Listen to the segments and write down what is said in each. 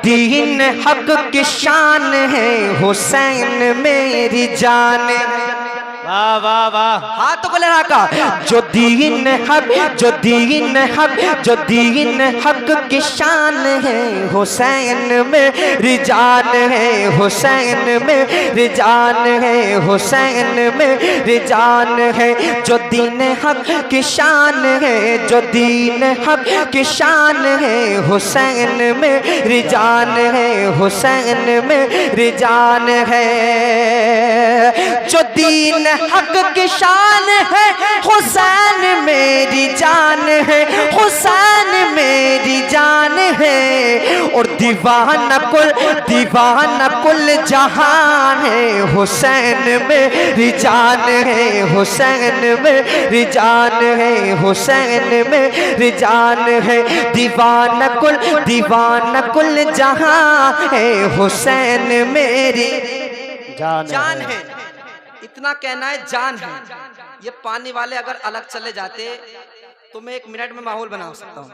दीन हक की शान है, हुसैन मेरी जान। वाह वाह वाह। हाथ को लगा का, जो दीन हक, जो दीन हक, जो दीन हक की शान है, हुसैन मेरी जान है, हुसैन मेरी जान है, हुसैन मेरी जान है। जो दीन हक की शान है, जो दीन हक की शान है, हुसैन मेरी जान है, हुसैन मेरी जान है। जो दीन हक की शान है, हुसैन मेरी जान है, हुसैन मेरी जान है। और दीवाना कुल जहान है, हुसैन मेरी जान है, हुसैन मेरी जान है, हुसैन मेरी जान है। दीवाना कुल जहान है, हुसैन मेरी जान है। इतना कहना है, जान है। ये पानी वाले अगर अलग चले जाते तो मैं 1 मिनट में माहौल बना सकता हूँ।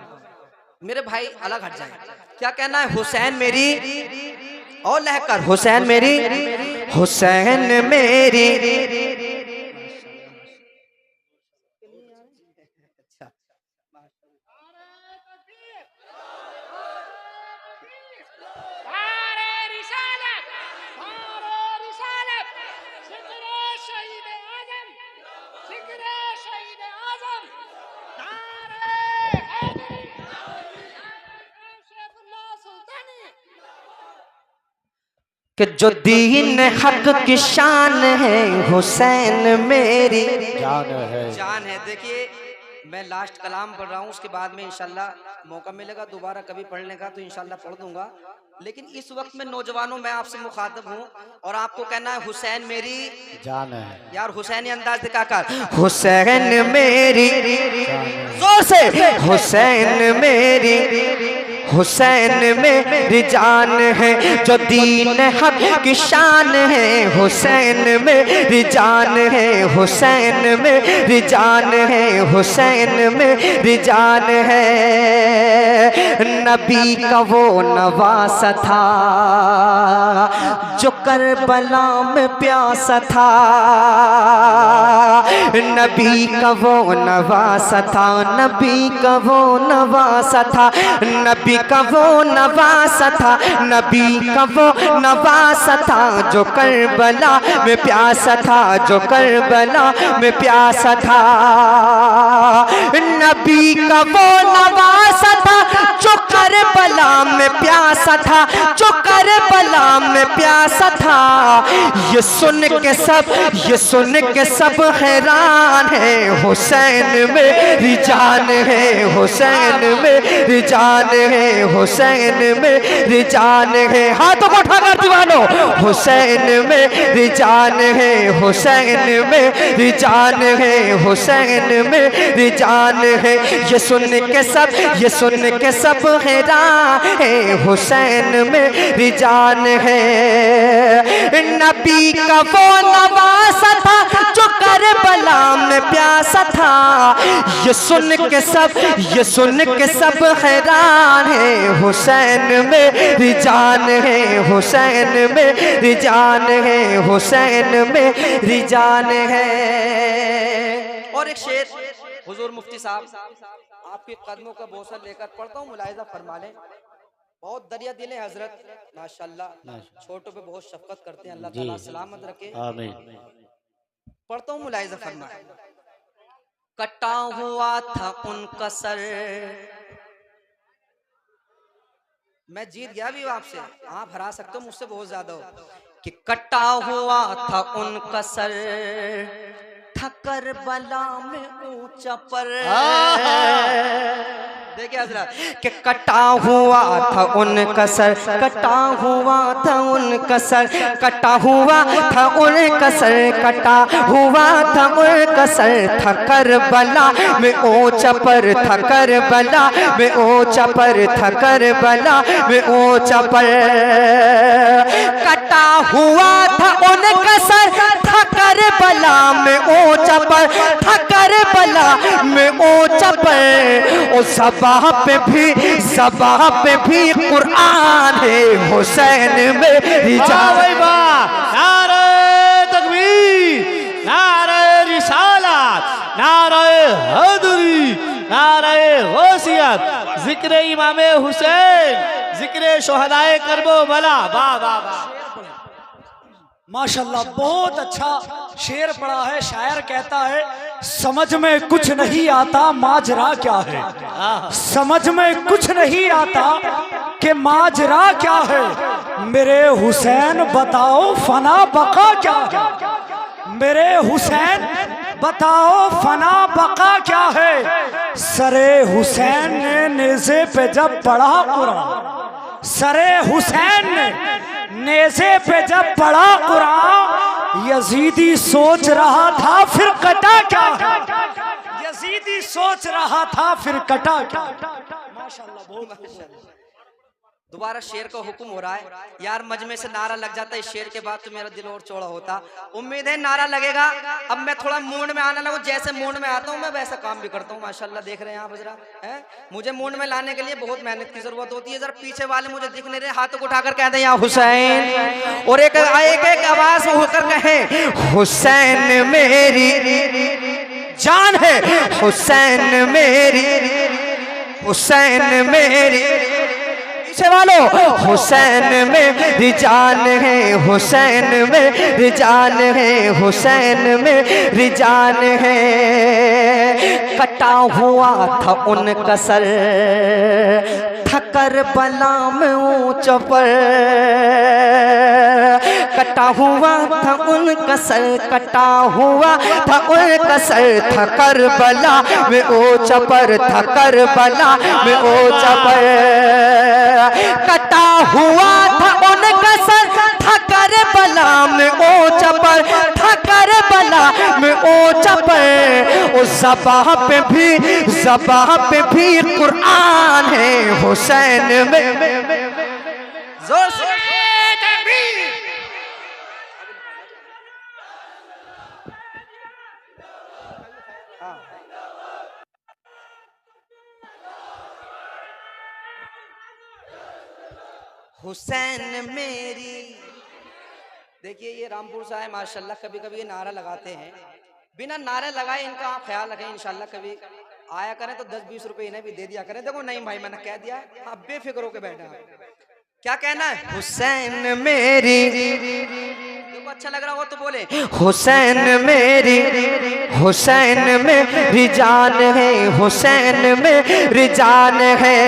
मेरे भाई अलग हट जाए। क्या कहना है? हुसैन मेरी, और लहकर हुसैन मेरी, हुसैन मेरी। कि जो दीन हक की शान है, हुसैन मेरी जान है। देखिए मैं लास्ट कलाम पढ़ रहा हूँ, उसके बाद में इंशाल्लाह मौका मिलेगा दोबारा कभी पढ़ने का तो इंशाल्लाह पढ़ दूंगा। लेकिन इस वक्त में नौजवानों मैं आपसे मुखातब हूँ और आपको कहना है हुसैन मेरी जान है। यार हुसैनी अंदाज दिखा कर, हुसैन मेरी जोर से, हुसैन मेरी, हुसैन मेरी जान है। जो दीन हक की शान है, हुसैन मेरी जान है, हुसैन मेरी जान है, हुसैन मेरी जान है। नबी का वो नवासा था जो करबला में प्यासा था, नबी का वो नवासा था, नबी का वो नवासा था, नबी का वो नवासा था, नबी का वो नवासा था, जो करबला में प्यासा था, जो करबला में प्यासा था। नबी का वो नवासा था जो करबला में प्यासा था, जो करबला में प्यासा था। ये सुन के सब हैरान है, हुसैन मेरी जान है, हुसैन मेरी जान है, हुसैन मेरी जान है। हाथों को उठाकर दीवानो, हुसैन मेरी जान है, हुसैन मेरी जान है, हुसैन मेरी जान है। ये सुन के सब हैरान है, हुसैन मेरी जान है। नबी का वो नवासा था जो करबला में प्यासा था। ये सुन के सब हैरान है, हुसैन मेरी जान है, हुसैन मेरी जान है, हुसैन मेरी जान है। और एक शेर हुजूर मुफ्ती साहब आपके कदमों का बोसा लेकर पढ़ता हूँ, मुलाहिजा फरमा लें। बहुत दरिया दिल है हजरत, माशाल्लाह। छोटों पे बहुत शफकत करते हैं, अल्लाह ताला सलामत रखे, आमीन। पढ़ता हूँ, मुलाहिजा फरमा। कटा हुआ था उनका सर, मैं जीत गया भी आपसे, आप हरा सकते हो मुझसे बहुत ज्यादा हो। कि कटा हुआ था उनका सर, था करबला में ऊंचा पर। देखिए हजरत कि कटा हुआ था उनका सर, कटा हुआ था उनका सर, कटा हुआ था उनका सर, कटा हुआ था उनका सर, था करबला में ऊंचा पर, था करबला में ऊंचा पर, था करबला में ऊंचा पर। कटा हुआ था उनका सर था करबला में ऊंचा पर, था करबला में ऊंचा पर। ओ सबाह पे भी कुरान है हुसैन में रिजाल। भाई वाह, नारे तकबीर, नारे रिसालत, नारे हैदरी, नारे गौसियत, जिक्र इमामे हुसैन, जिक्र शोहदाए करबो बला। वाह वाह वाह, माशाल्लाह, बहुत अच्छा शेर पढ़ा है। शायर कहता है समझ में कुछ नहीं आता माजरा क्या है, समझ में कुछ नहीं आता कि माजरा क्या है। मेरे हुसैन बताओ फना बका क्या है, मेरे हुसैन बताओ फना बका क्या है। सरे हुसैन ने नेज़े पे जब पढ़ा कुरान, सरे हुसैन ने नेज़े पे जब पढ़ा कुरान, यजीदी सोच रहा था फिर कटा क्या है, यजीदी सोच रहा था फिर कटा क्या। माशाल्लाह, बहुत दोबारा शेर का हुक्म हो रहा है यार, मजमे से नारा लग जाता है इस शेर के बाद तो मेरा दिल और चौड़ा होता। उम्मीद है नारा लगेगा। अब मैं थोड़ा मूड में आने लगूं, जैसे मूड में आता हूं मैं वैसा काम भी करता हूं। माशाल्लाह, देख रहे हैं आप जरा, हैं मुझे मूड में लाने के लिए बहुत मेहनत की जरूरत होती है। जरा पीछे वाले मुझे दिख नहीं रहे, हाथों को उठाकर कहते हैं या हुसैन, और एक आवाज होकर कहे हुसैन मेरी जान है, हुसैन मेरी, हुसैन मेरी पीछे वालों, हुसैन मेरी जान है, हुसैन मेरी जान है, हुसैन मेरी जान है। कटा हुआ था उनका सर था करबला में ऊंचा पर, कटा हुआ था उनका सर, कटा हुआ था उनका सर था करबला में ऊंचा पर, था करबला में ऊंचा पर। कटा हुआ था उनका सर था करबला में ऊंचा पर, था करबला में ऊंचा पर। उस ज़बाह पे भी कुरान है हुसैन में। जोर से हुसैन मेरी। देखिए ये रामपुर साहब माशाल्लाह कभी कभी ये नारा लगाते हैं, बिना नारे लगाए इनका आप ख्याल रखें। इंशाल्लाह कभी आया करें तो 10-20 रुपए इन्हें भी दे दिया करें। देखो नहीं भाई मैंने कह दिया, आप बेफिक्र होकर बैठे हैं। क्या कहना है? हुसैन मेरी, देखो अच्छा लग रहा हो तो बोले हुसैन मेरी, हुसैन मेरी जान है, हुसैन मेरी जान है।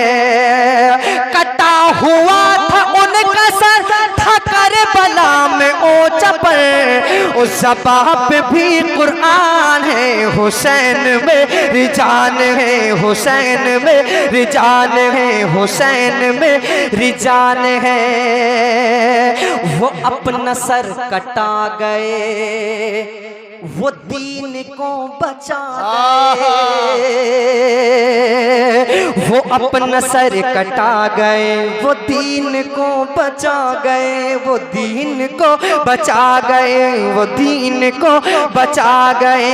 कटा हुआ था उनका सर था करबला में ऊंचा पर, उस ज़बाह पे भी कुरान है हुसैन मेरी जान है, हुसैन मेरी जान है, हुसैन मेरी जान है। वो अपना सर कटा गए, वो दीन को बचा गए, वो अपना सर कटा गए, वो दीन को बचा गए, वो दीन को बचा गए, वो दीन को बचा गए।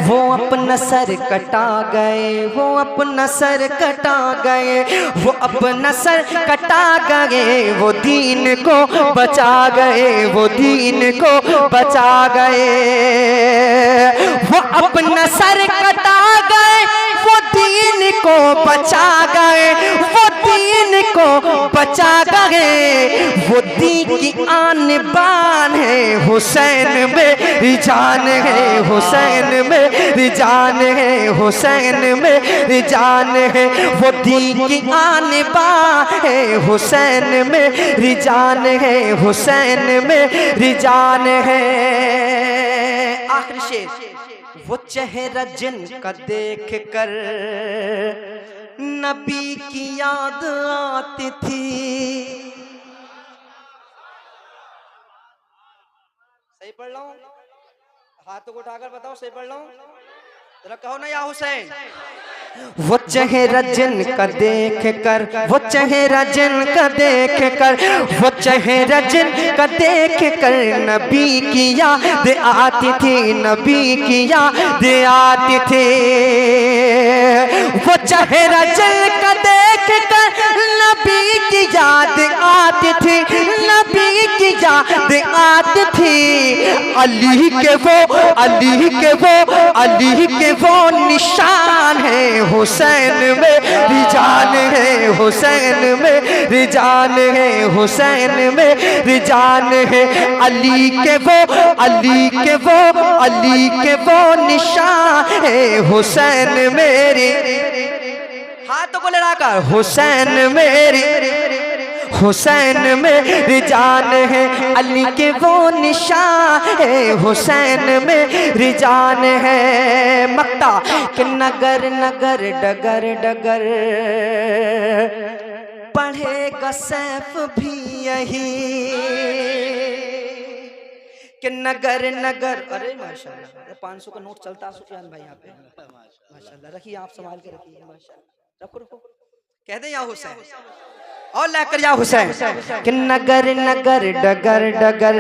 वो अपना सर कटा गए, वो अपना सर कटा गए, वो अपना सर कटा गए, वो दीन को बचा गए, वो दीन को बचा गए। वो अपना सर कटा गए, वो दीन को बचा गए, वो दीन को बचा गए। वो दीन की आन बान है हुसैन मेरी जान है, हुसैन मेरी जान है, हुसैन मेरी जान है। वो दीन की आन बान है हुसैन मेरी जान है, हुसैन मेरी जान है। आखिरी शेर, वो चेहरा जिनका देख कर नबी की याद आती थी। सही पढ़ रहा हूँ? हाथों को उठाकर बताओ सही पढ़ रहा हूँ? जरा कहो ना या हुसैन। वो चेहरा जिनका देख कर, वो चेहरा जिनका देख कर, वो चेहरा जिनका देख कर नबी की याद आती थी, नबी की याद आती थी। वो चेहरा जिनका देख कर नबी की याद आती थी, नबी की याद आती थी। अली के वो, अली के वो, अली के वो निशान है, हुसैन मेरी जान है, हुसैन मेरी जान है, हुसैन मेरी जान है। अली के वो, अली के वो, अली के वो निशान है, हुसैन मेरी, हाथों को लड़ाकर हुसैन मेरी, हुसैन मेरी जान है। अली के वो निशान है, हुसैन मेरी जान है। मक्ता के नगर नगर डगर डगर पढ़ेगा सैफ भी यही कि नगर नगर। अरे माशाल्लाह 500 का नोट चलता सुफियान भाई यहाँ पे, माशाल्लाह रखिए, आप संभाल के रखिए, माशाल्लाह रखो रखो। कह दे या हुसैन और लेकर जा हुसैन कि नगर नगर डगर डगर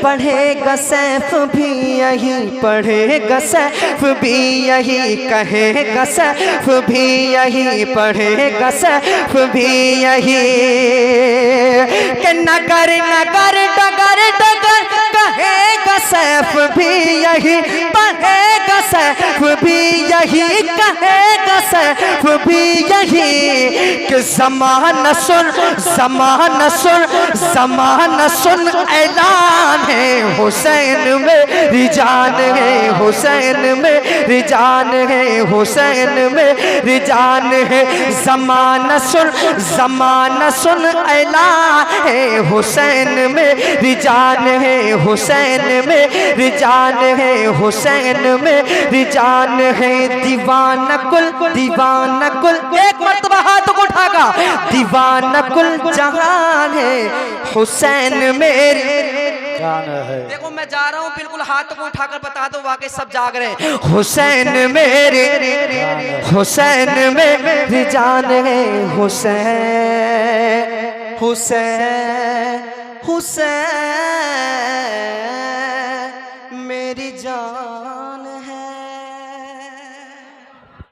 पढ़ेगा सैफ भी यही, पढ़ेगा सैफ भी यही, कहेगा सैफ भी यही, पढ़ेगा सैफ भी यही कि नगर नगर डगर डगर कहेगा सैफ भी यही, पढ़ेगा सैफ भी यही, कहेगा सैफ भी यही कि ज़माना सुन, ज़माना सुन, ज़माना सुन ऐलान है, हुसैन मेरी जान है, हुसैन मेरी जान है, हुसैन मेरी जान है। ज़माना सुन, ज़माना सुन ऐलान है, हुसैन मेरी जान है, हुसैन मेरी जान है, हुसैन मेरी जान है। दीवाना कुल, दीवाना कुल, एक मर्तबा हाथों को उठागा, दीवाना कुल जहान है, हुसैन मेरी जान है। देखो मैं जा रहा हूँ, बिल्कुल हाथ को उठाकर बता दो, वाकई सब जाग रहे हैं। हुसैन मेरे, हुसैन मेरी जान है, हुसैन, हुसैन, हुसैन